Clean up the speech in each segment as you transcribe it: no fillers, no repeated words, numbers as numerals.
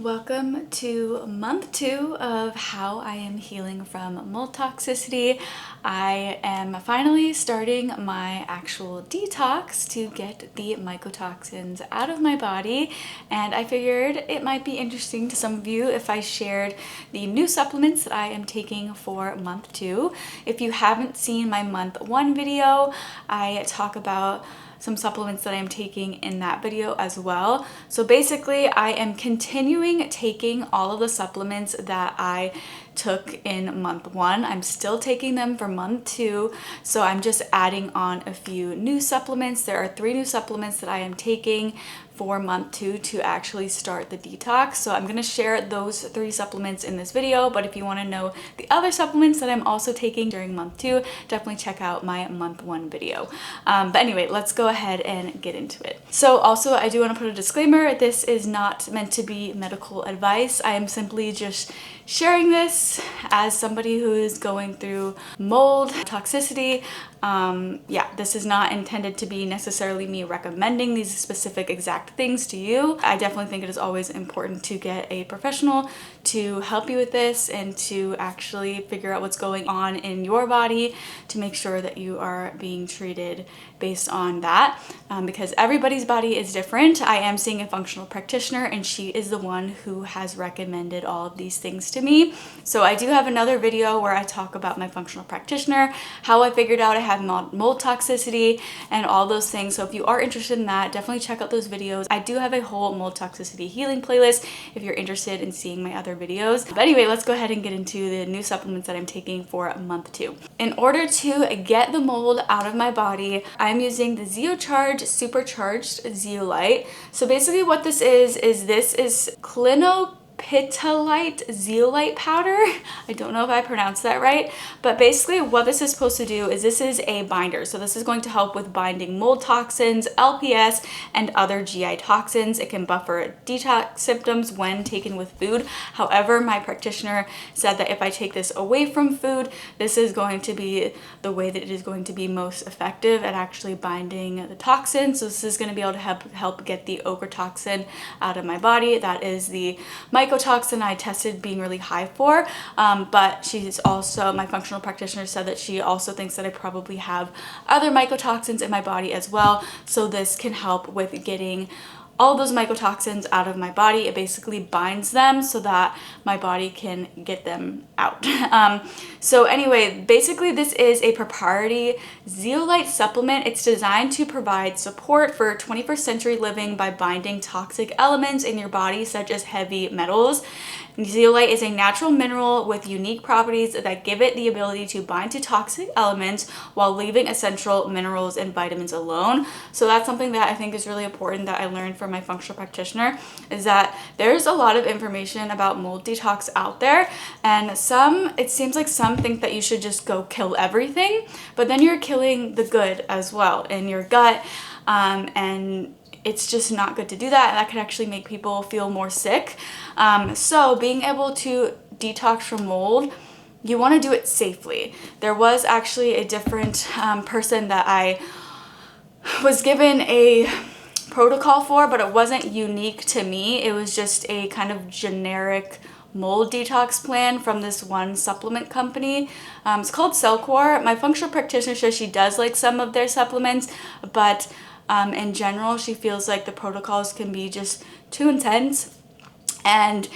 Welcome to month 2 of how I am healing from mold toxicity. I am finally starting my actual detox to get the mycotoxins out of my body, and I figured it might be interesting to some of you if I shared the new supplements that I am taking for month 2. If you haven't seen my month 1 video, I talk about some supplements that I'm taking in that video as well. So basically, I am continuing taking all of the supplements that I took in month 1. I'm still taking them for month 2, so I'm just adding on a few new supplements. There are 3 new supplements that I am taking for month 2 to actually start the detox. So I'm gonna share those 3 supplements in this video, but if you wanna know the other supplements that I'm also taking during month 2, definitely check out my month 1 video. But anyway, let's go ahead and get into it. So also, I do wanna put a disclaimer, this is not meant to be medical advice. I am simply just sharing this as somebody who is going through mold toxicity. This is not intended to be necessarily me recommending these specific exact things to you. I definitely think it is always important to get a professional to help you with this and to actually figure out what's going on in your body to make sure that you are being treated based on that, because everybody's body is different. I am seeing a functional practitioner, and she is the one who has recommended all of these things to me. So I do have another video where I talk about my functional practitioner, how I figured out I had mold toxicity, and all those things. So if you are interested in that, definitely check out those videos. I do have a whole mold toxicity healing playlist if you're interested in seeing my other videos. But anyway, let's go ahead and get into the new supplements that I'm taking for month 2. In order to get the mold out of my body, I'm using the Zeocharge Supercharged Zeolite. So basically what this is clinopitolite zeolite powder. I don't know if I pronounced that right, but basically what this is supposed to do is this is a binder. So this is going to help with binding mold toxins, LPS, and other GI toxins. It can buffer detox symptoms when taken with food. However, my practitioner said that if I take this away from food, this is going to be the way that it is going to be most effective at actually binding the toxin. So this is going to be able to help get the ochratoxin out of my body. That is the mycotoxin I tested being really high for, but she's also, my functional practitioner said that she also thinks that I probably have other mycotoxins in my body as well. So this can help with getting all those mycotoxins out of my body. It basically binds them so that my body can get them out. So anyway, basically this is a proprietary zeolite supplement. It's designed to provide support for 21st century living by binding toxic elements in your body, such as heavy metals. Zeolite is a natural mineral with unique properties that give it the ability to bind to toxic elements while leaving essential minerals and vitamins alone. So that's something that I think is really important that I learned from my functional practitioner, is that there's a lot of information about mold detox out there, and it seems like some think that you should just go kill everything, but then you're killing the good as well in your gut, and it's just not good to do that, and that could actually make people feel more sick. So being able to detox from mold, you want to do it safely. There was actually a different person that I was given a protocol for, but it wasn't unique to me. It was just a kind of generic mold detox plan from this one supplement company. It's called Cellcore. My functional practitioner says she does like some of their supplements, but in general, she feels like the protocols can be just too intense, and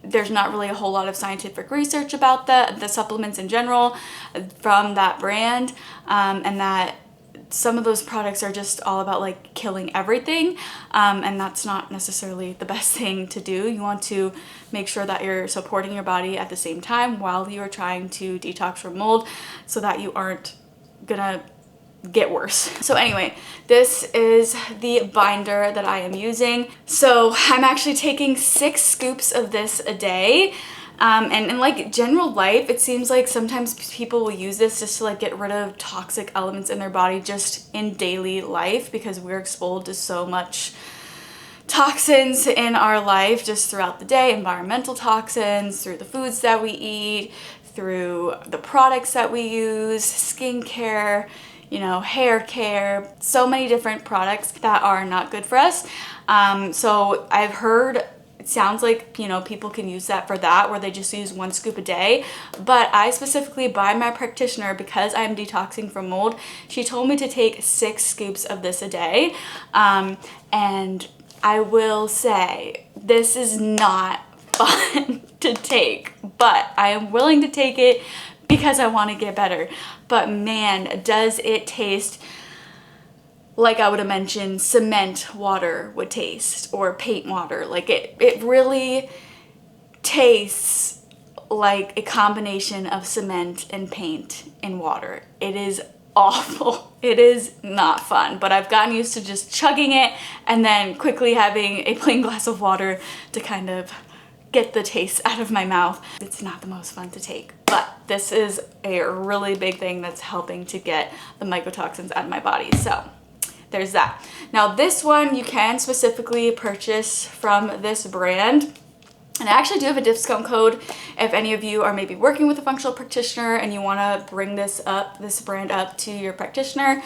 there's not really a whole lot of scientific research about the supplements in general from that brand, and that some of those products are just all about like killing everything, and that's not necessarily the best thing to do. You want to make sure that you're supporting your body at the same time while you are trying to detox from mold, so that you aren't gonna get worse. So anyway, this is the binder that I am using. So I'm actually taking 6 scoops of this a day. And in like general life, it seems like sometimes people will use this just to like get rid of toxic elements in their body just in daily life, because we're exposed to so much toxins in our life just throughout the day, environmental toxins, through the foods that we eat, through the products that we use, skincare, hair care, so many different products that are not good for us. So I've heard it sounds like, you know, people can use that for that, where they just use 1 scoop a day. But I specifically, by my practitioner, because I'm detoxing from mold, she told me to take 6 scoops of this a day. And I will say, this is not fun to take, but I am willing to take it because I want to get better. But man, does it taste like I would have mentioned cement water would taste, or paint water. Like it really tastes like a combination of cement and paint and water. It is awful. It is not fun, but I've gotten used to just chugging it and then quickly having a plain glass of water to kind of get the taste out of my mouth. It's not the most fun to take, but this is a really big thing that's helping to get the mycotoxins out of my body. So there's that. Now this one you can specifically purchase from this brand. And I actually do have a discount code if any of you are maybe working with a functional practitioner and you want to bring this brand up to your practitioner,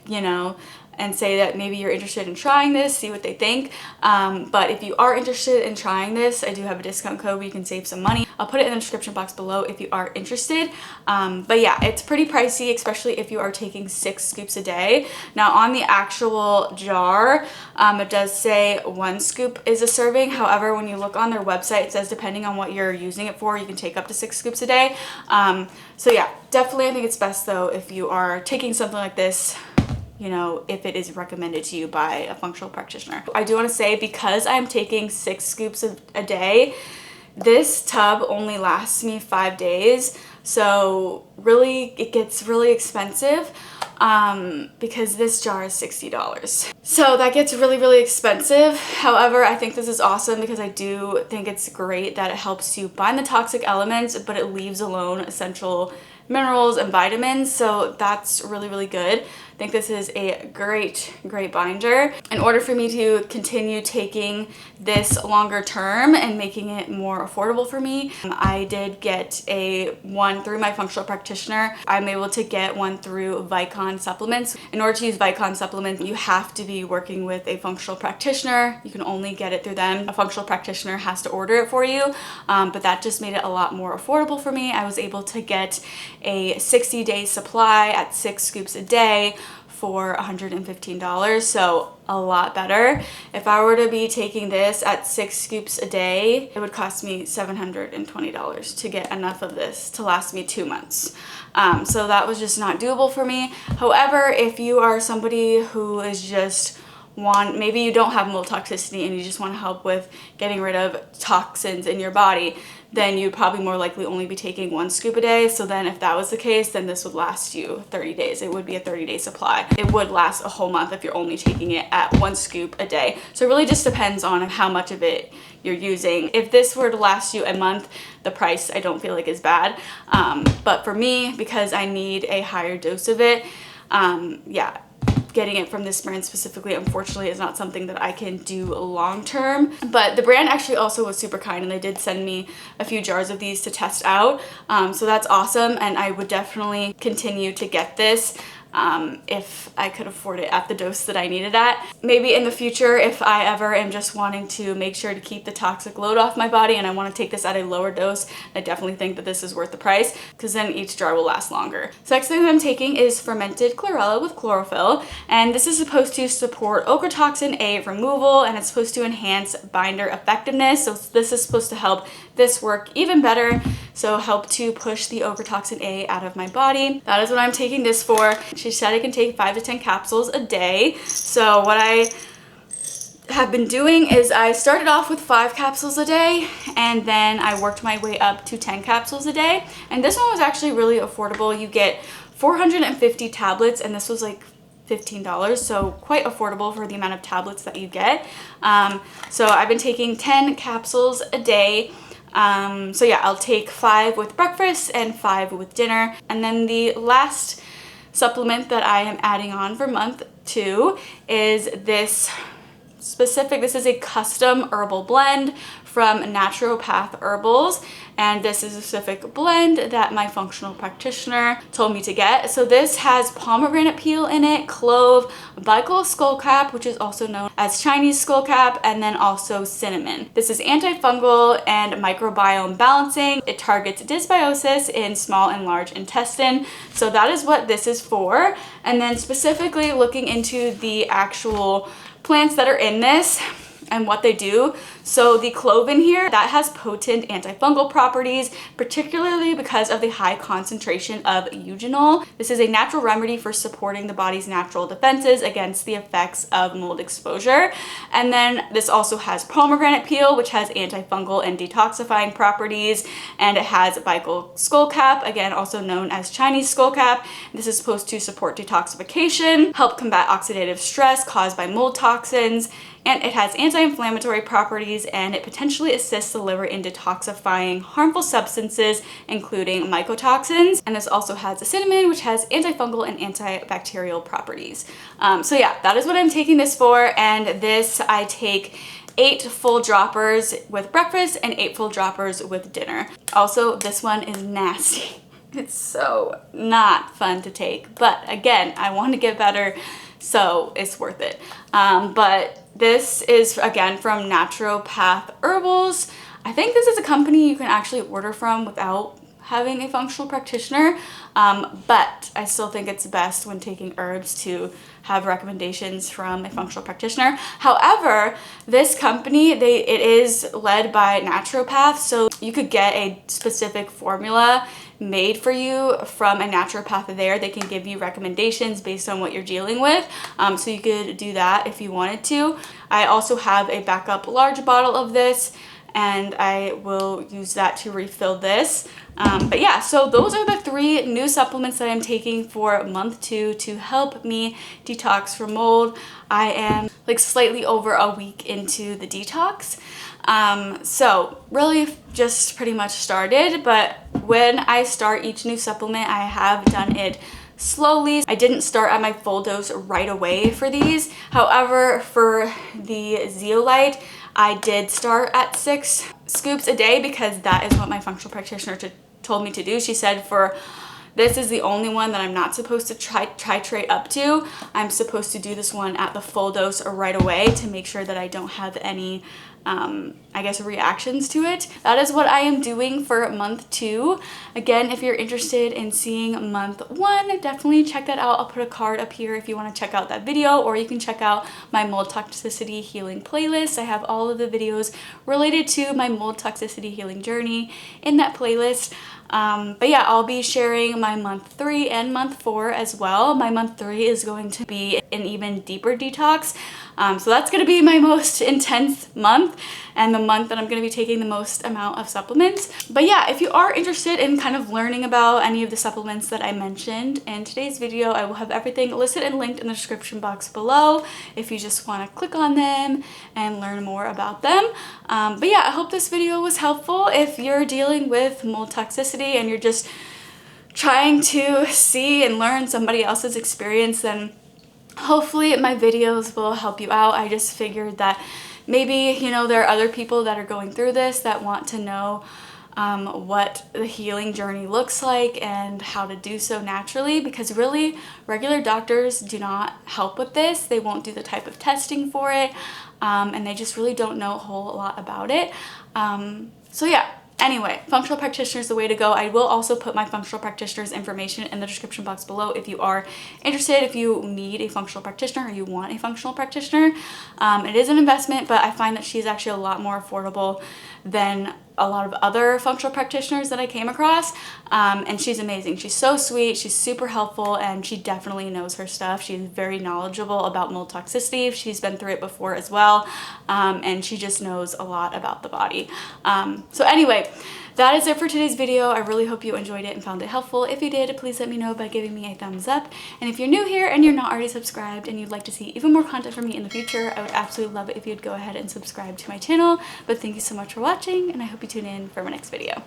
you know, and say that maybe you're interested in trying this, see what they think. But if you are interested in trying this, I do have a discount code where you can save some money. I'll put it in the description box below if you are interested. But yeah, it's pretty pricey, especially if you are taking 6 scoops a day. Now on the actual jar, it does say 1 scoop is a serving. However, when you look on their website, it says depending on what you're using it for, you can take up to 6 scoops a day. So yeah, definitely I think it's best though if you are taking something like this, you know, if it is recommended to you by a functional practitioner. I do want to say, because I'm taking 6 scoops a day, this tub only lasts me 5 days. So really, it gets really expensive because this jar is $60. So that gets really, really expensive. However, I think this is awesome because I do think it's great that it helps you bind the toxic elements, but it leaves alone essential minerals and vitamins. So that's really, really good. I think this is a great binder. In order for me to continue taking this longer term and making it more affordable for me, I did get one through my functional practitioner. I'm able to get one through Vicon supplements. In order to use Vicon supplements, you have to be working with a functional practitioner. You can only get it through them. A functional practitioner has to order it for you, but that just made it a lot more affordable for me. I was able to get a 60-day supply at 6 scoops a day for $115, so a lot better. If I were to be taking this at 6 scoops a day, it would cost me $720 to get enough of this to last me 2 months. So that was just not doable for me. However, if you are somebody who is just maybe you don't have mold toxicity and you just want to help with getting rid of toxins in your body, then you'd probably more likely only be taking 1 scoop a day. So then if that was the case, then this would last you 30 days. It would be a 30-day supply. It would last a whole month if you're only taking it at 1 scoop a day. So it really just depends on how much of it you're using. If this were to last you a month, the price I don't feel like is bad. But for me, because I need a higher dose of it, yeah, getting it from this brand specifically, unfortunately, is not something that I can do long term. But the brand actually also was super kind, and they did send me a few jars of these to test out. So that's awesome, and I would definitely continue to get this if I could afford it at the dose that I needed at. Maybe in the future, if I ever am just wanting to make sure to keep the toxic load off my body and I want to take this at a lower dose, I definitely think that this is worth the price, because then each jar will last longer. So next thing that I'm taking is fermented chlorella with chlorophyll, and this is supposed to support ochratoxin A removal, and it's supposed to enhance binder effectiveness. So this is supposed to help this work even better, so help to push the ochratoxin A out of my body. That is what I'm taking this for. She said I can take 5 to 10 capsules a day. So what I have been doing is I started off with 5 capsules a day, and then I worked my way up to 10 capsules a day. And this one was actually really affordable. You get 450 tablets, and this was like $15, so quite affordable for the amount of tablets that you get. So I've been taking 10 capsules a day. So yeah, I'll take 5 with breakfast and 5 with dinner. And then the last supplement that I am adding on for month 2 is this specific, this is a custom herbal blend from Naturopath Herbals, and this is a specific blend that my functional practitioner told me to get. So this has pomegranate peel in it, clove, Baikal skullcap, which is also known as Chinese skullcap, and then also cinnamon. This is antifungal and microbiome balancing. It targets dysbiosis in small and large intestine. So that is what this is for. And then specifically looking into the actual plants that are in this and what they do. So the clove in here, that has potent antifungal properties, particularly because of the high concentration of eugenol. This is a natural remedy for supporting the body's natural defenses against the effects of mold exposure. And then this also has pomegranate peel, which has antifungal and detoxifying properties. And it has Baikal skullcap, again, also known as Chinese skullcap. This is supposed to support detoxification, help combat oxidative stress caused by mold toxins, and it has anti-inflammatory properties, and it potentially assists the liver in detoxifying harmful substances, including mycotoxins. And this also has the cinnamon, which has antifungal and antibacterial properties. So yeah, that is what I'm taking this for, and this I take 8 full droppers with breakfast and 8 full droppers with dinner. Also, this one is nasty. It's so not fun to take, but again, I want to get better, so it's worth it. But this is again from Naturopath Herbals. I think this is a company you can actually order from without having a functional practitioner, but I still think it's best when taking herbs to have recommendations from a functional practitioner. However, this company, it is led by naturopath, so you could get a specific formula made for you from a naturopath there. They can give you recommendations based on what you're dealing with, so you could do that if you wanted to. I also have a backup large bottle of this, and I will use that to refill this. But yeah, so those are the 3 new supplements that I'm taking for month 2 to help me detox from mold. I am like slightly over a week into the detox. So really just pretty much started, but when I start each new supplement, I have done it slowly. I didn't start at my full dose right away for these. However, for the zeolite, I did start at 6 scoops a day because that is what my functional practitioner told me to do. She said this is the only one that I'm not supposed to titrate up to. I'm supposed to do this one at the full dose right away to make sure that I don't have any I guess reactions to it. That is what I am doing for month 2. Again, if you're interested in seeing month 1, definitely check that out. I'll put a card up here if you want to check out that video, or you can check out my mold toxicity healing playlist. I have all of the videos related to my mold toxicity healing journey in that playlist. But yeah, I'll be sharing my month 3 and month 4 as well. My month 3 is going to be an even deeper detox. So that's going to be my most intense month, and the month that I'm going to be taking the most amount of supplements. But yeah, if you are interested in kind of learning about any of the supplements that I mentioned in today's video, I will have everything listed and linked in the description box below if you just want to click on them and learn more about them. But yeah, I hope this video was helpful. If you're dealing with mold toxicity and you're just trying to see and learn somebody else's experience, then hopefully my videos will help you out. I just figured that maybe, you know, there are other people that are going through this that want to know what the healing journey looks like and how to do so naturally, because really regular doctors do not help with this. They won't do the type of testing for it, and they just really don't know a whole lot about it. So yeah. Anyway, functional practitioner is the way to go. I will also put my functional practitioner's information in the description box below if you are interested, if you need a functional practitioner or you want a functional practitioner. It is an investment, but I find that she's actually a lot more affordable than a lot of other functional practitioners that I came across, and she's amazing. She's so sweet, she's super helpful, and she definitely knows her stuff. She's very knowledgeable about mold toxicity. She's been through it before as well, and she just knows a lot about the body. So anyway, that is it for today's video. I really hope you enjoyed it and found it helpful. If you did, please let me know by giving me a thumbs up. And if you're new here and you're not already subscribed and you'd like to see even more content from me in the future, I would absolutely love it if you'd go ahead and subscribe to my channel. But thank you so much for watching, and I hope you tune in for my next video.